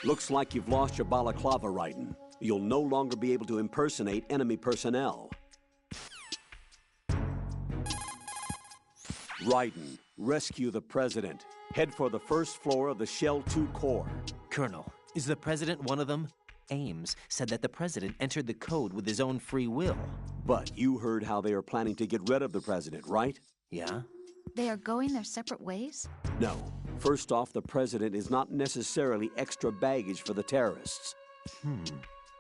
Looks like you've lost your balaclava, Raiden. You'll no longer be able to impersonate enemy personnel. Raiden, rescue the President. Head for the first floor of the Shell 2 core. Colonel, is the President one of them? Ames said that the President entered the code with his own free will. But you heard how they are planning to get rid of the President, right? Yeah? They are going their separate ways? No. First off, the President is not necessarily extra baggage for the terrorists.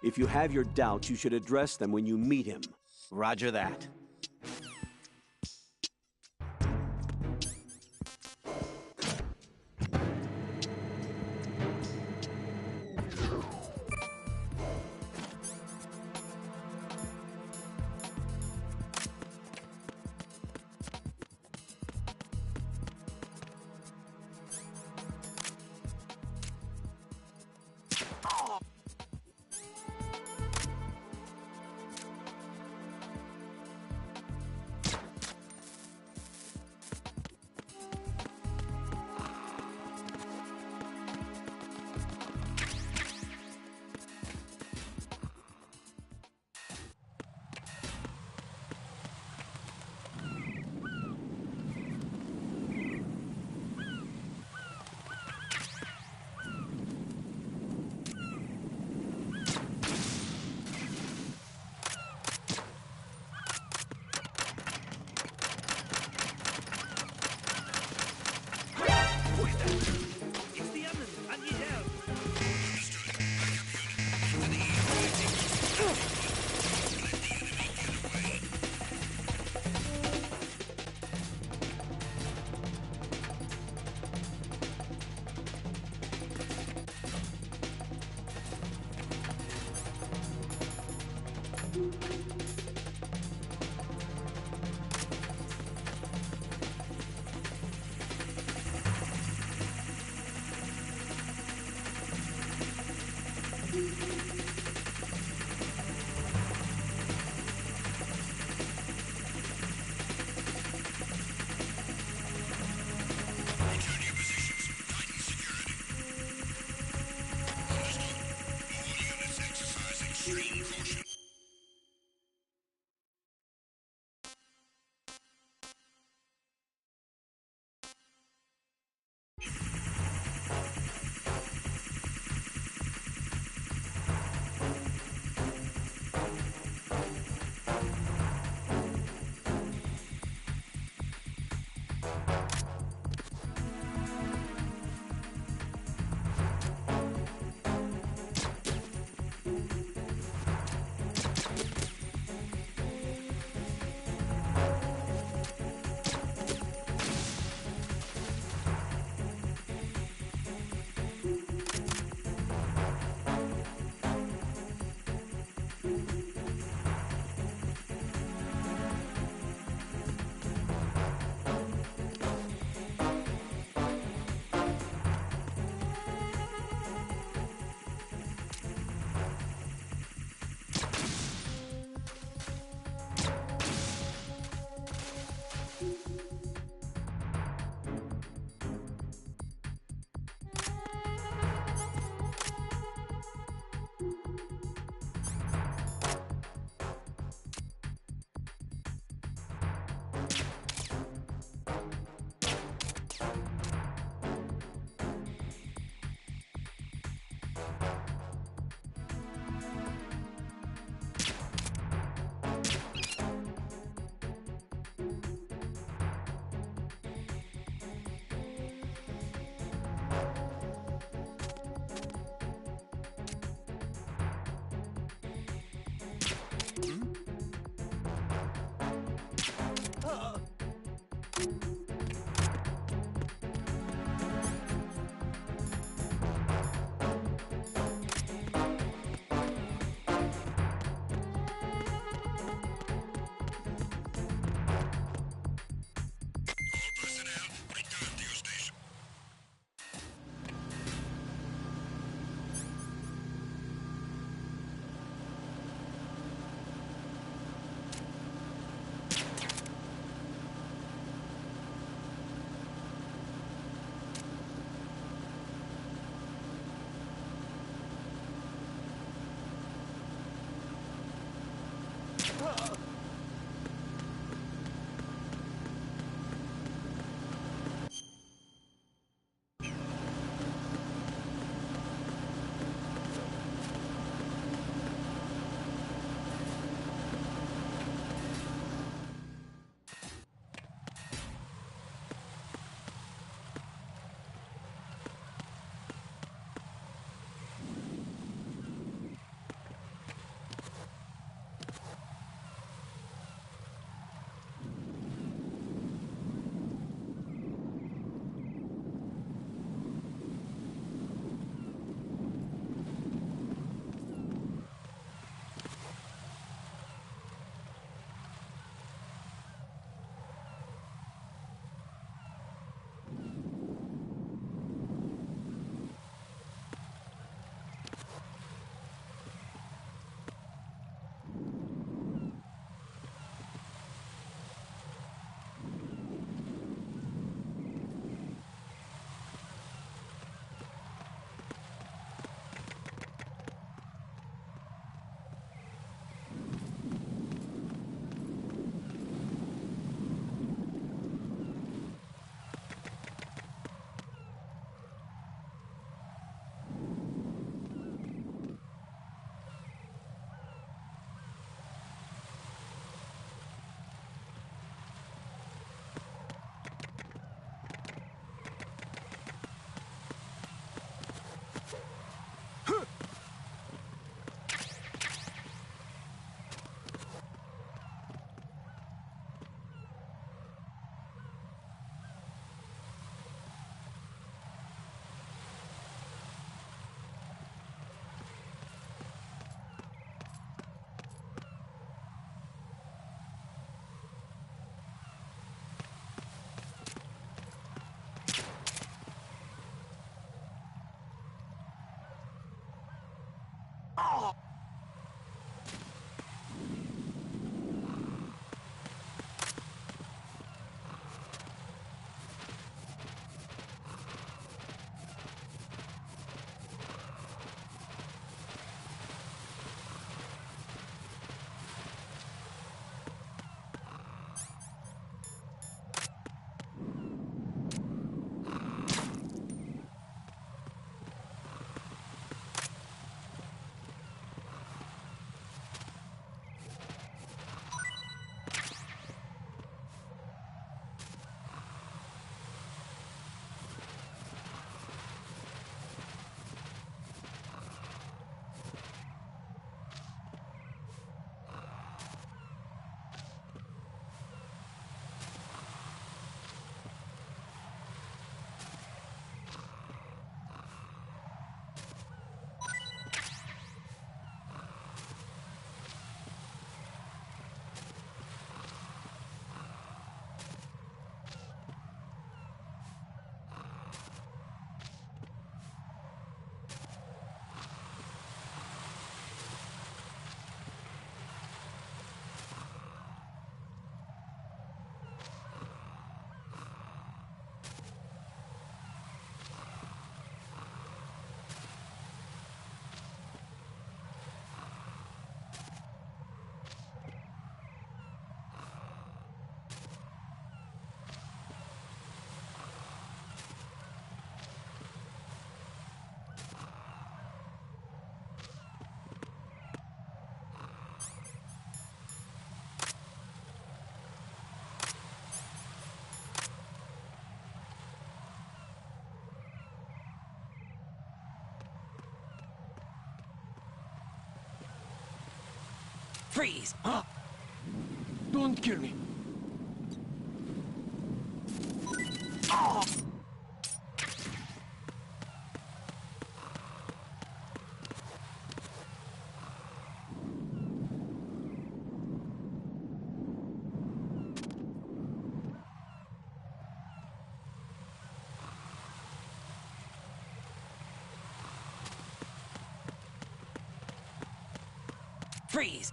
If you have your doubts, you should address them when you meet him. Roger that. Freeze! Don't kill me. Freeze!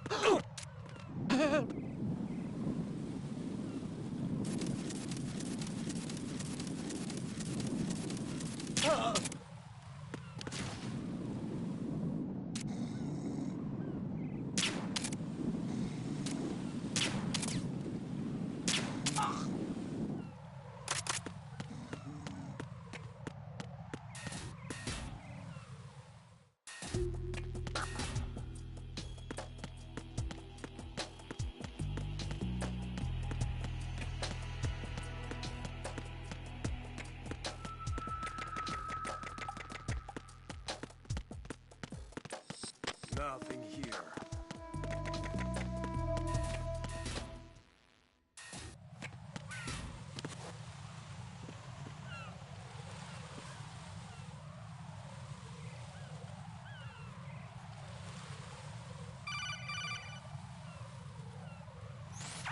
Nothing here.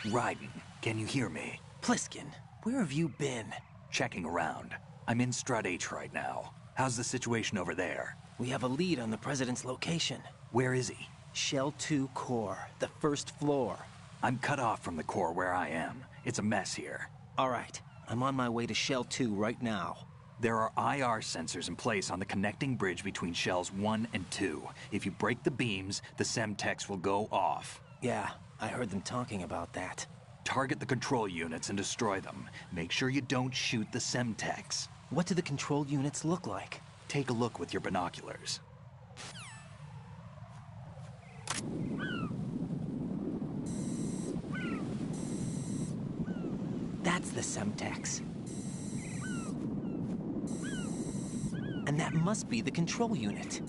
Ryden, can you hear me? Pliskin, where have you been? Checking around. I'm in Strut H right now. How's the situation over there? We have a lead on the President's location. Where is he? Shell 2 core, the first floor. I'm cut off from the core where I am. It's a mess here. All right, I'm on my way to Shell 2 right now. There are IR sensors in place on the connecting bridge between Shells 1 and 2. If you break the beams, the Semtex will go off. Yeah, I heard them talking about that. Target the control units and destroy them. Make sure you don't shoot the Semtex. What do the control units look like? Take a look with your binoculars. That's the Semtex. And that must be the control unit.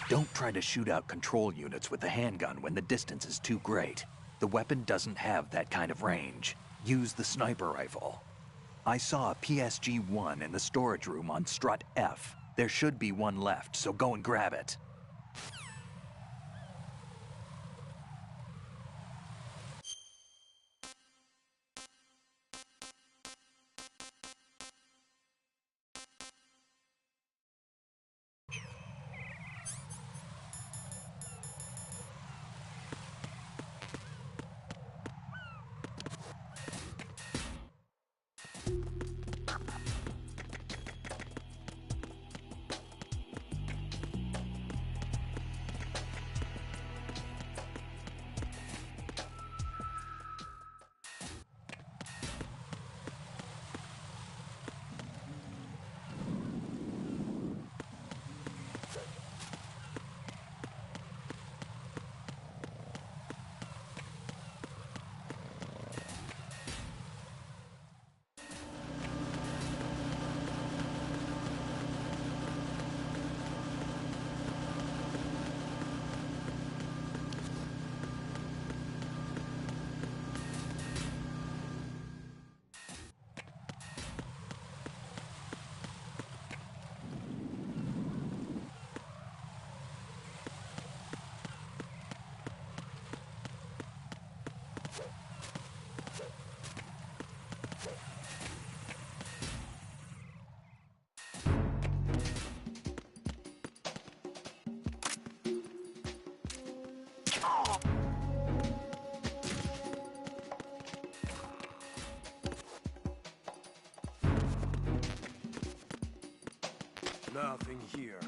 Don't try to shoot out control units with the handgun when the distance is too great. The weapon doesn't have that kind of range. Use the sniper rifle. I saw a PSG-1 in the storage room on Strut F. There should be one left, so go and grab it. Nothing here.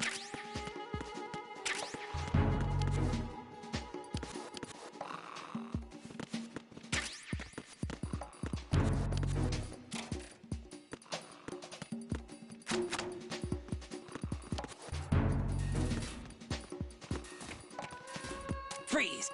Freeze!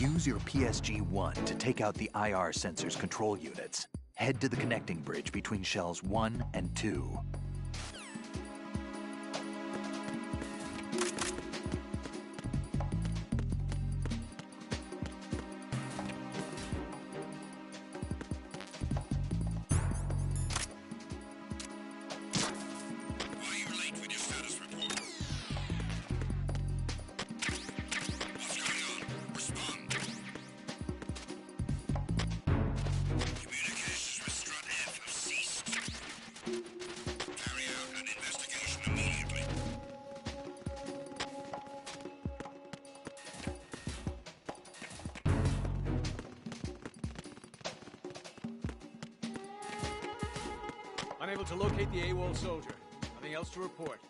Use your PSG-1 to take out the IR sensor's control units. Head to the connecting bridge between shells 1 and 2. Unable to locate the AWOL soldier. Nothing else to report.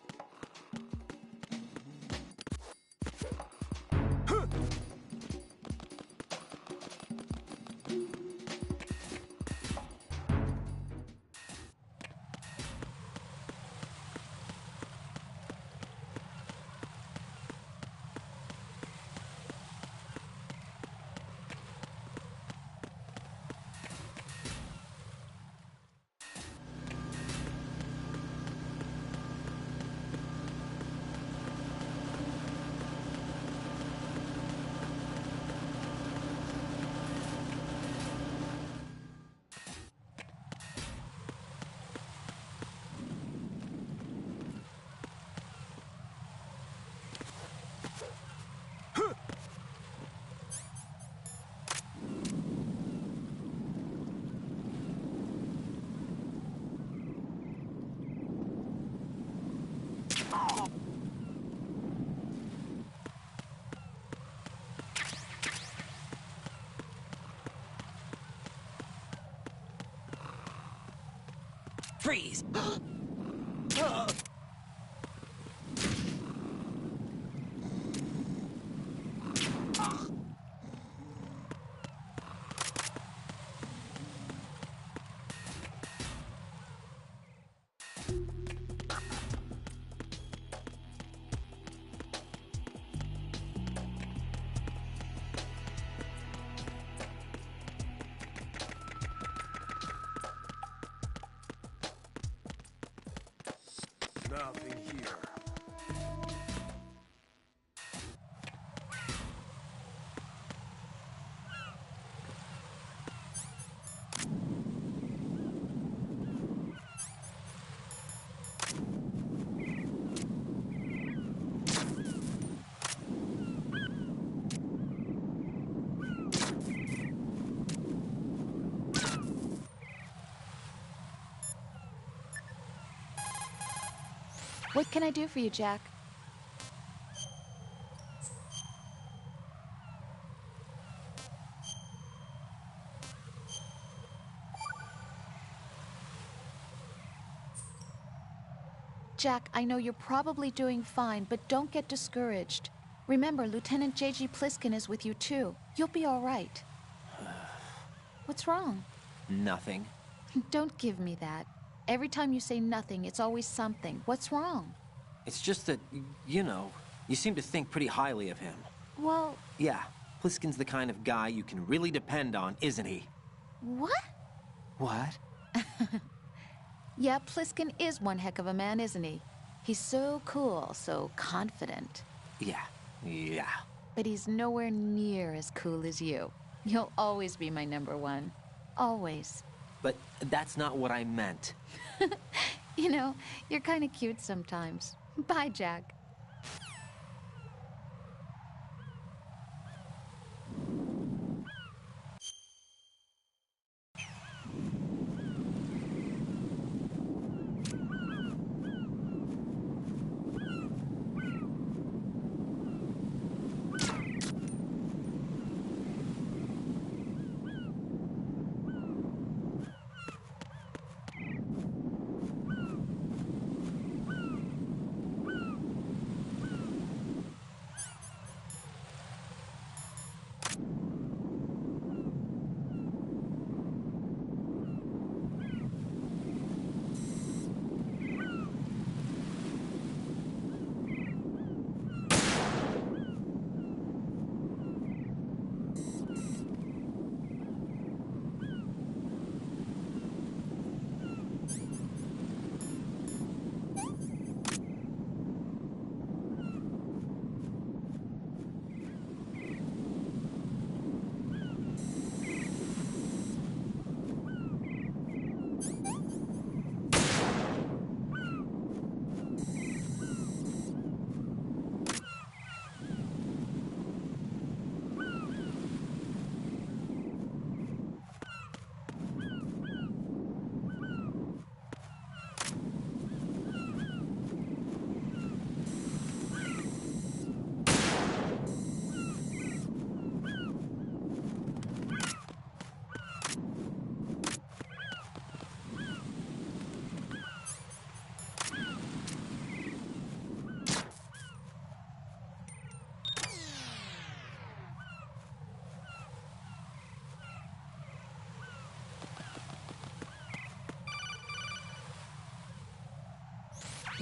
Freeze! Nothing here. What can I do for you, Jack? Jack, I know you're probably doing fine, but don't get discouraged. Remember, Lieutenant J.G. Pliskin is with you, too. You'll be all right. What's wrong? Nothing. Don't give me that. Every time you say nothing, it's always something. What's wrong? It's just that, you know, you seem to think pretty highly of him. Well... Yeah, Pliskin's the kind of guy you can really depend on, isn't he? What? What? Yeah, Pliskin is one heck of a man, isn't he? He's so cool, so confident. Yeah. But he's nowhere near as cool as you. You'll always be my number one. Always. But that's not what I meant. You know, you're kind of cute sometimes. Bye, Jack.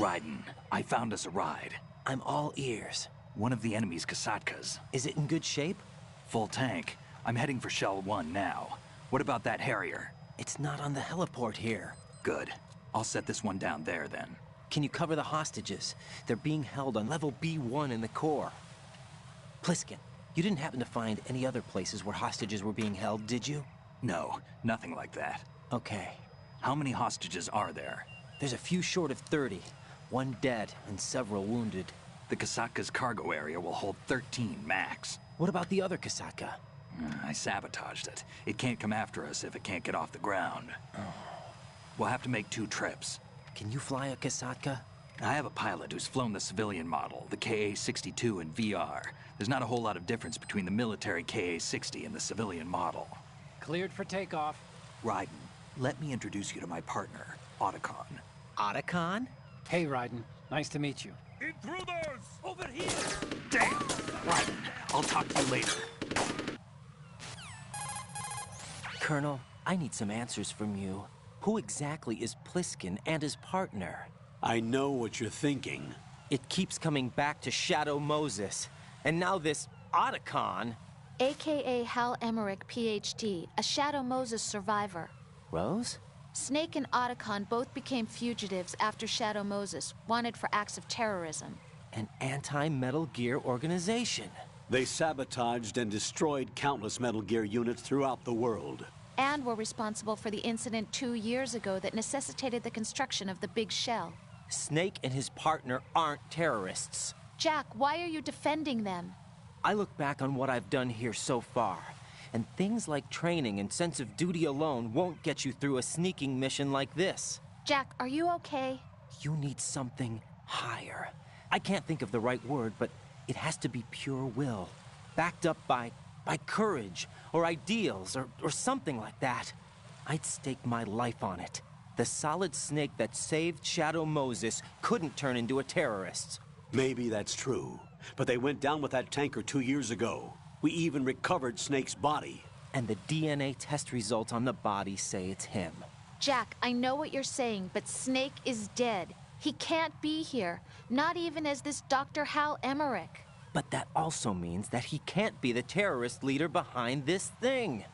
Raiden, I found us a ride. I'm all ears. One of the enemy's Kasatkas. Is it in good shape? Full tank. I'm heading for Shell 1 now. What about that Harrier? It's not on the heliport here. Good. I'll set this one down there then. Can you cover the hostages? They're being held on level B1 in the core. Pliskin, you didn't happen to find any other places where hostages were being held, did you? No, nothing like that. Okay. How many hostages are there? There's a few short of 30. One dead and several wounded. The Kasatka's cargo area will hold 13 max. What about the other Kasaka? I sabotaged it. It can't come after us if it can't get off the ground. We'll have to make 2 trips. Can you fly a Kasaka? I have a pilot who's flown the civilian model, the KA-62 in VR. There's not a whole lot of difference between the military KA-60 and the civilian model. Cleared for takeoff. Raiden, let me introduce you to my partner, Otacon. Otacon? Hey, Raiden. Nice to meet you. Intruders! Over here! Damn! Raiden, I'll talk to you later. Colonel, I need some answers from you. Who exactly is Pliskin and his partner? I know what you're thinking. It keeps coming back to Shadow Moses. And now this Otacon. AKA Hal Emmerich, PhD, a Shadow Moses survivor. Rose? Snake and Otacon both became fugitives after Shadow Moses, wanted for acts of terrorism. An anti-Metal Gear organization. They sabotaged and destroyed countless Metal Gear units throughout the world. And were responsible for the incident 2 years ago that necessitated the construction of the Big Shell. Snake and his partner aren't terrorists. Jack, why are you defending them? I look back on what I've done here so far, and things like training and sense of duty alone won't get you through a sneaking mission like this. Jack, are you okay? You need something higher. I can't think of the right word, but it has to be pure will, backed up by courage, or ideals, or something like that. I'd stake my life on it. The solid Snake that saved Shadow Moses couldn't turn into a terrorist. Maybe that's true, but they went down with that tanker 2 years ago. We even recovered Snake's body. And the DNA test results on the body say it's him. Jack, I know what you're saying, but Snake is dead. He can't be here, not even as this Dr. Hal Emmerich. But that also means that he can't be the terrorist leader behind this thing.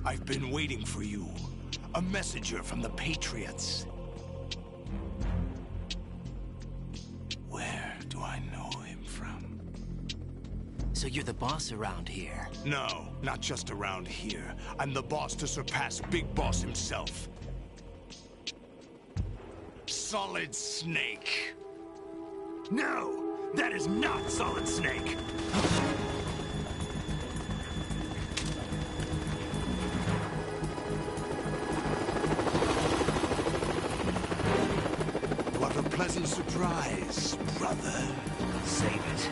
I've been waiting for you. A messenger from the Patriots. Where do I know him from? So you're the boss around here? No, not just around here. I'm the boss to surpass Big Boss himself. Solid Snake. No! That is not Solid Snake! What a pleasant surprise, brother. Save it.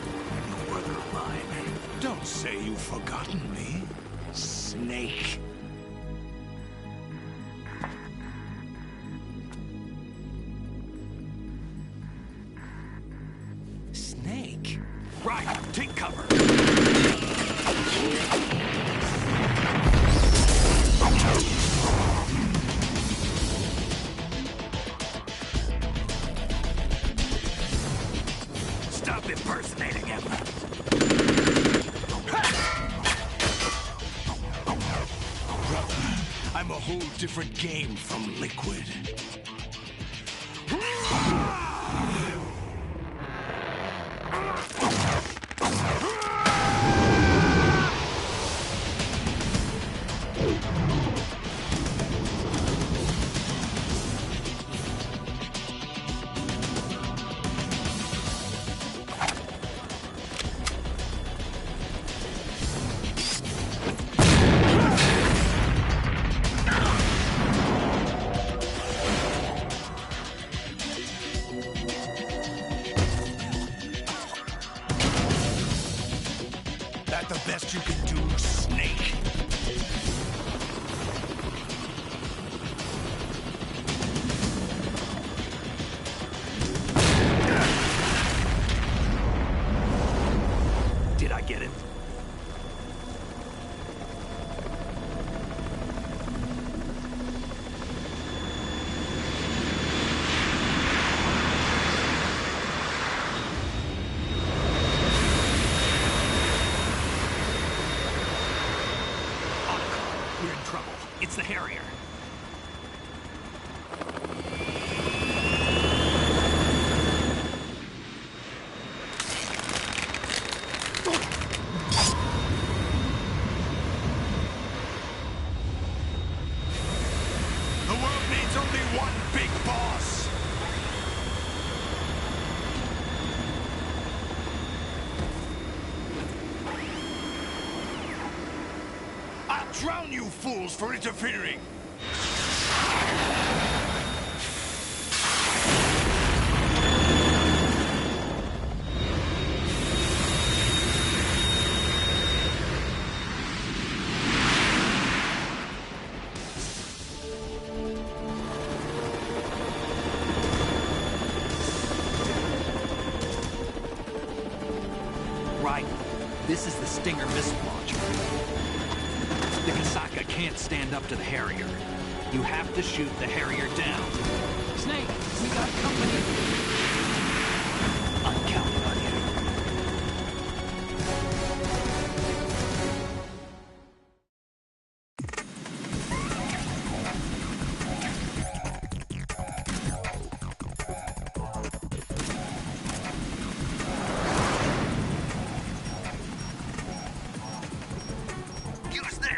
You work of mine. Don't say you've forgotten me, Snake. Snake? Right, take cover. Stop impersonating him. Brother, I'm a whole different game from Liquid. best you can do, Snake? Did I get it? Otacon, we're in trouble. It's the Harrier. The world needs only one big boss. I'll drown you fools for interfering. Right. This is the Stinger missile launcher. The Kasaka can't stand up to the Harrier. You have to shoot the Harrier down. Snake, we got company. I'm counting on you. Use this!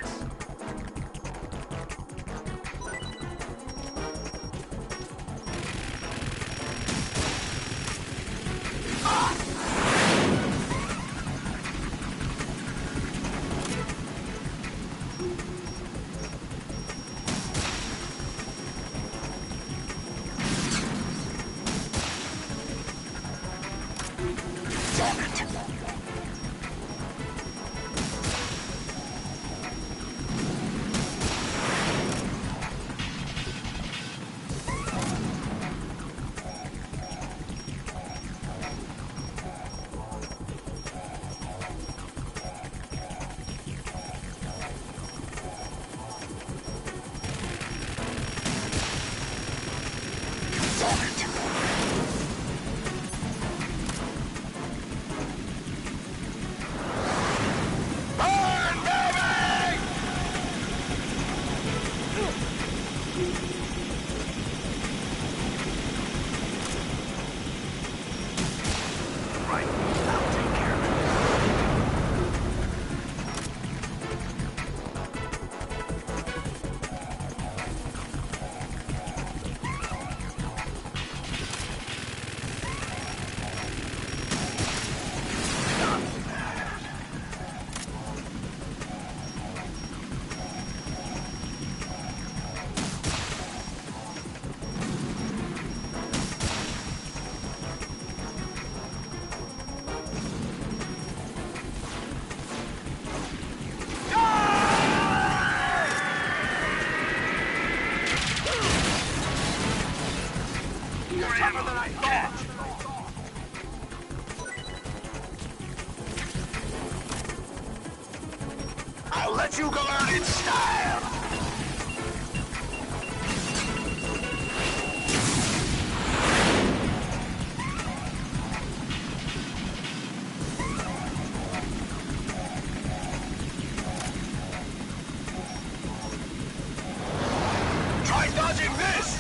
Damn it! Right, I'll take care of it. You're tougher than I thought. I'll let you go out in style. Try dodging this!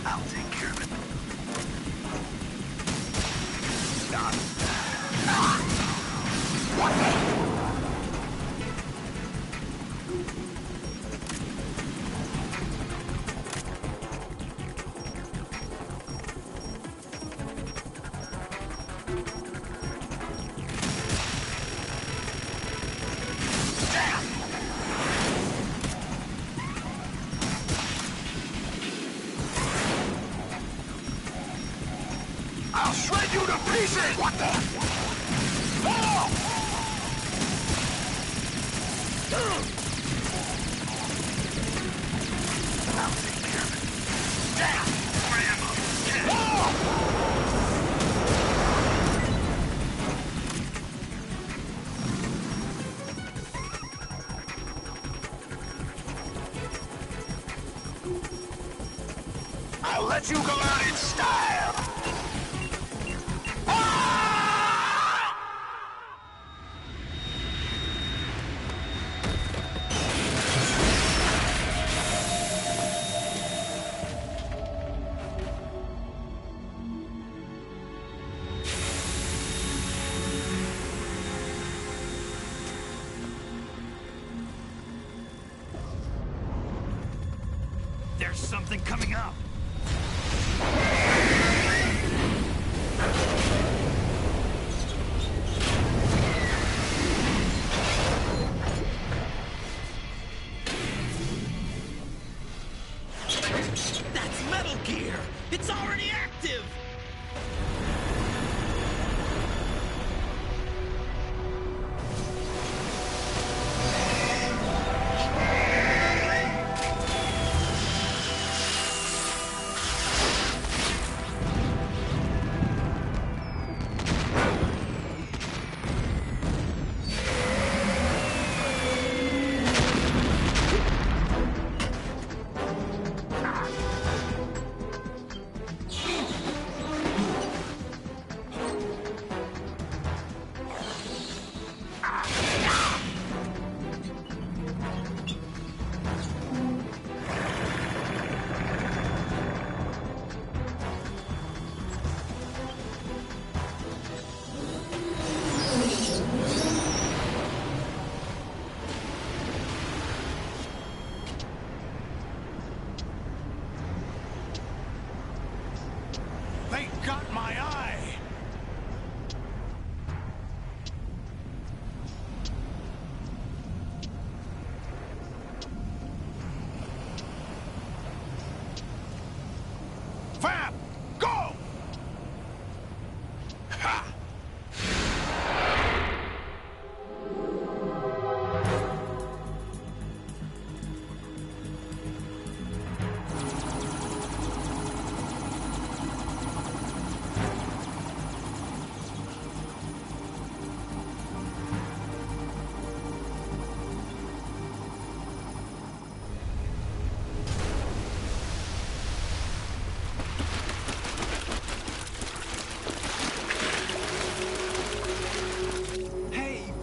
I'll take care of it. Proliferation! What the? Oh! Damn! More ammo! Oh! I'll let you go out in style! Ah! There's something coming up! That's Metal Gear! It's already active! They got my eye! Fab! Go! Ha!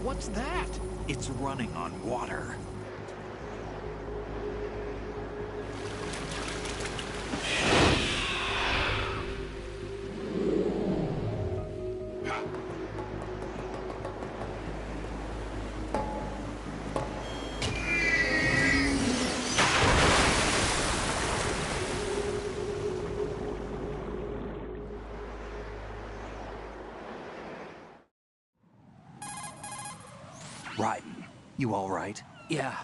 What's that? It's running on water. Raiden, you all right? Yeah.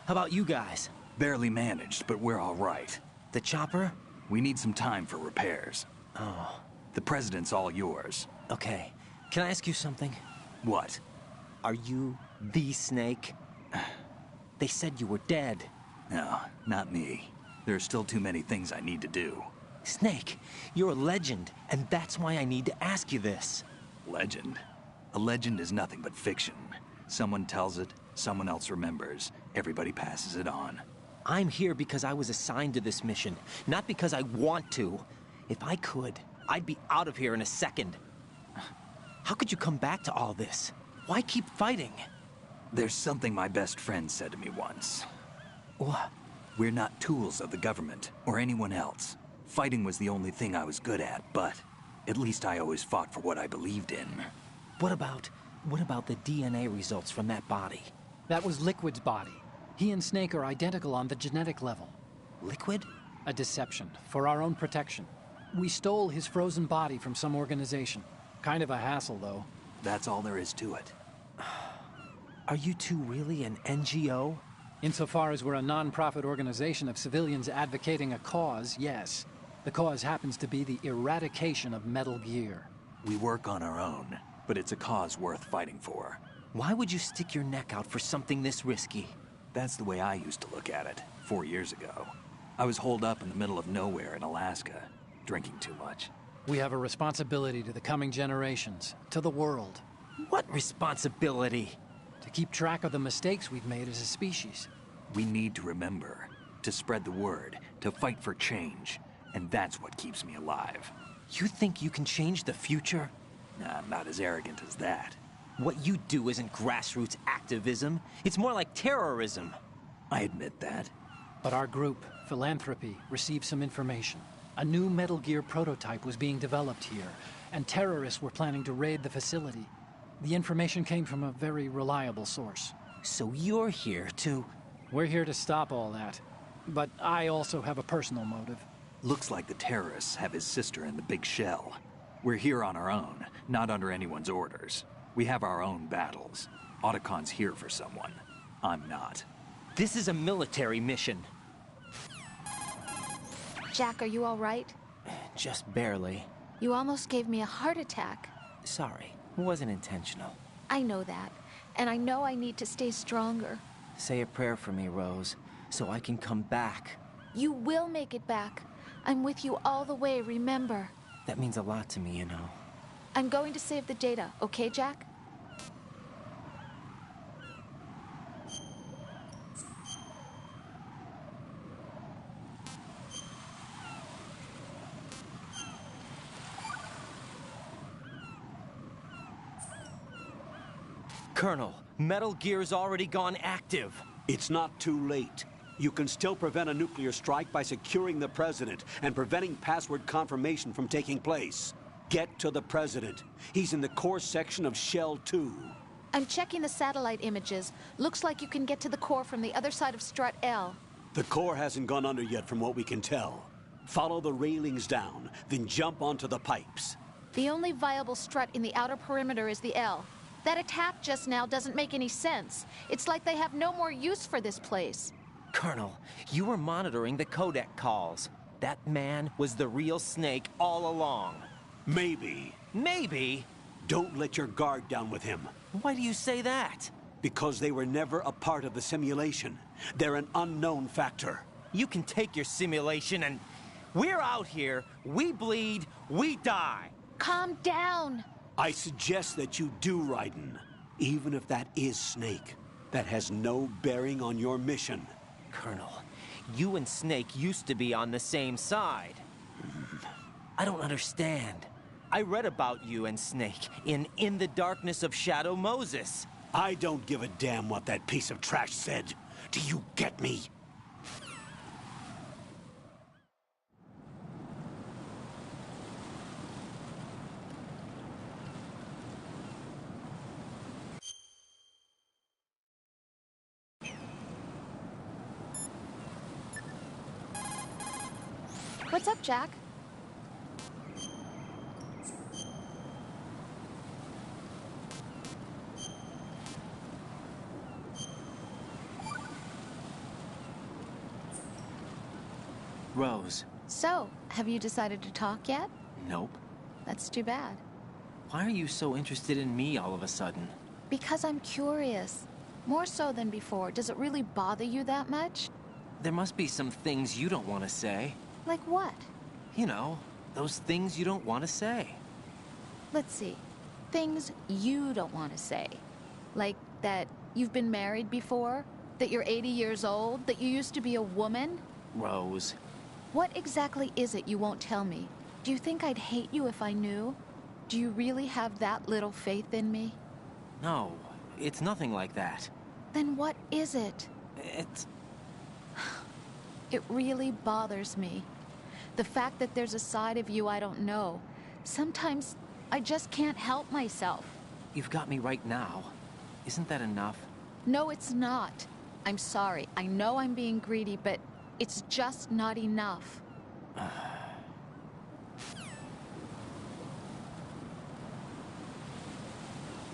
How about you guys? Barely managed, but we're all right. The chopper? We need some time for repairs. Oh, The president's all yours. okay. Can I ask you something? What? Are you the Snake? They said you were dead. No, not me. There are still too many things I need to do. Snake, you're a legend, and that's why I need to ask you this. Legend? A legend is nothing but fiction. Someone tells it, someone else remembers. Everybody passes it on. I'm here because I was assigned to this mission, not because I want to. If I could, I'd be out of here in a second. How could you come back to all this? Why keep fighting? There's something my best friend said to me once. What? We're not tools of the government or anyone else. Fighting was the only thing I was good at, but at least I always fought for what I believed in. What about the DNA results from that body? That was Liquid's body. He and Snake are identical on the genetic level. Liquid? A deception, for our own protection. We stole his frozen body from some organization. Kind of a hassle, though. That's all there is to it. Are you two really an NGO? Insofar as we're a non-profit organization of civilians advocating a cause, yes. The cause happens to be the eradication of Metal Gear. We work on our own, but it's a cause worth fighting for. Why would you stick your neck out for something this risky? That's the way I used to look at it, 4 years ago. I was holed up in the middle of nowhere in Alaska, drinking too much. We have a responsibility to the coming generations, to the world. What responsibility? To keep track of the mistakes we've made as a species. We need to remember, to spread the word, to fight for change. And that's what keeps me alive. You think you can change the future? Nah, I'm not as arrogant as that. What you do isn't grassroots activism. It's more like terrorism. I admit that. But our group, Philanthropy, received some information. A new Metal Gear prototype was being developed here, and terrorists were planning to raid the facility. The information came from a very reliable source. So you're here to... We're here to stop all that. But I also have a personal motive. Looks like the terrorists have his sister in the big shell. We're here on our own, not under anyone's orders. We have our own battles. Otacon's here for someone. I'm not. This is a military mission. Jack, are you all right? Just barely. You almost gave me a heart attack. Sorry, it wasn't intentional. I know that, and I know I need to stay stronger. Say a prayer for me, Rose, so I can come back. You will make it back. I'm with you all the way, remember. That means a lot to me, you know. I'm going to save the data, okay, Jack? Colonel, Metal Gear's already gone active. It's not too late. You can still prevent a nuclear strike by securing the president and preventing password confirmation from taking place. Get to the president. He's in the core section of Shell 2. I'm checking the satellite images. Looks like you can get to the core from the other side of Strut L. The core hasn't gone under yet from what we can tell. Follow the railings down, then jump onto the pipes. The only viable strut in the outer perimeter is the L. That attack just now doesn't make any sense. It's like they have no more use for this place. Colonel, you were monitoring the codec calls. That man was the real Snake all along. Maybe. Maybe? Don't let your guard down with him. Why do you say that? Because they were never a part of the simulation. They're an unknown factor. You can take your simulation and... We're out here, we bleed, we die. Calm down. I suggest that you do, Raiden. Even if that is Snake. That has no bearing on your mission. Colonel, you and Snake used to be on the same side. I don't understand. I read about you and Snake in the Darkness of Shadow Moses. I don't give a damn what that piece of trash said. Do you get me? What's up, Jack? Rose. So, have you decided to talk yet? Nope. That's too bad. Why are you so interested in me all of a sudden? Because I'm curious. More so than before. Does it really bother you that much? There must be some things you don't want to say. Like what? You know, those things you don't want to say. Let's see. Things you don't want to say. Like that you've been married before? That you're 80 years old? That you used to be a woman? Rose. What exactly is it you won't tell me? Do you think I'd hate you if I knew? Do you really have that little faith in me? No, it's nothing like that. Then what is it? It's... It really bothers me. The fact that there's a side of you I don't know. Sometimes I just can't help myself. You've got me right now. Isn't that enough? No, it's not. I'm sorry. I know I'm being greedy, but it's just not enough.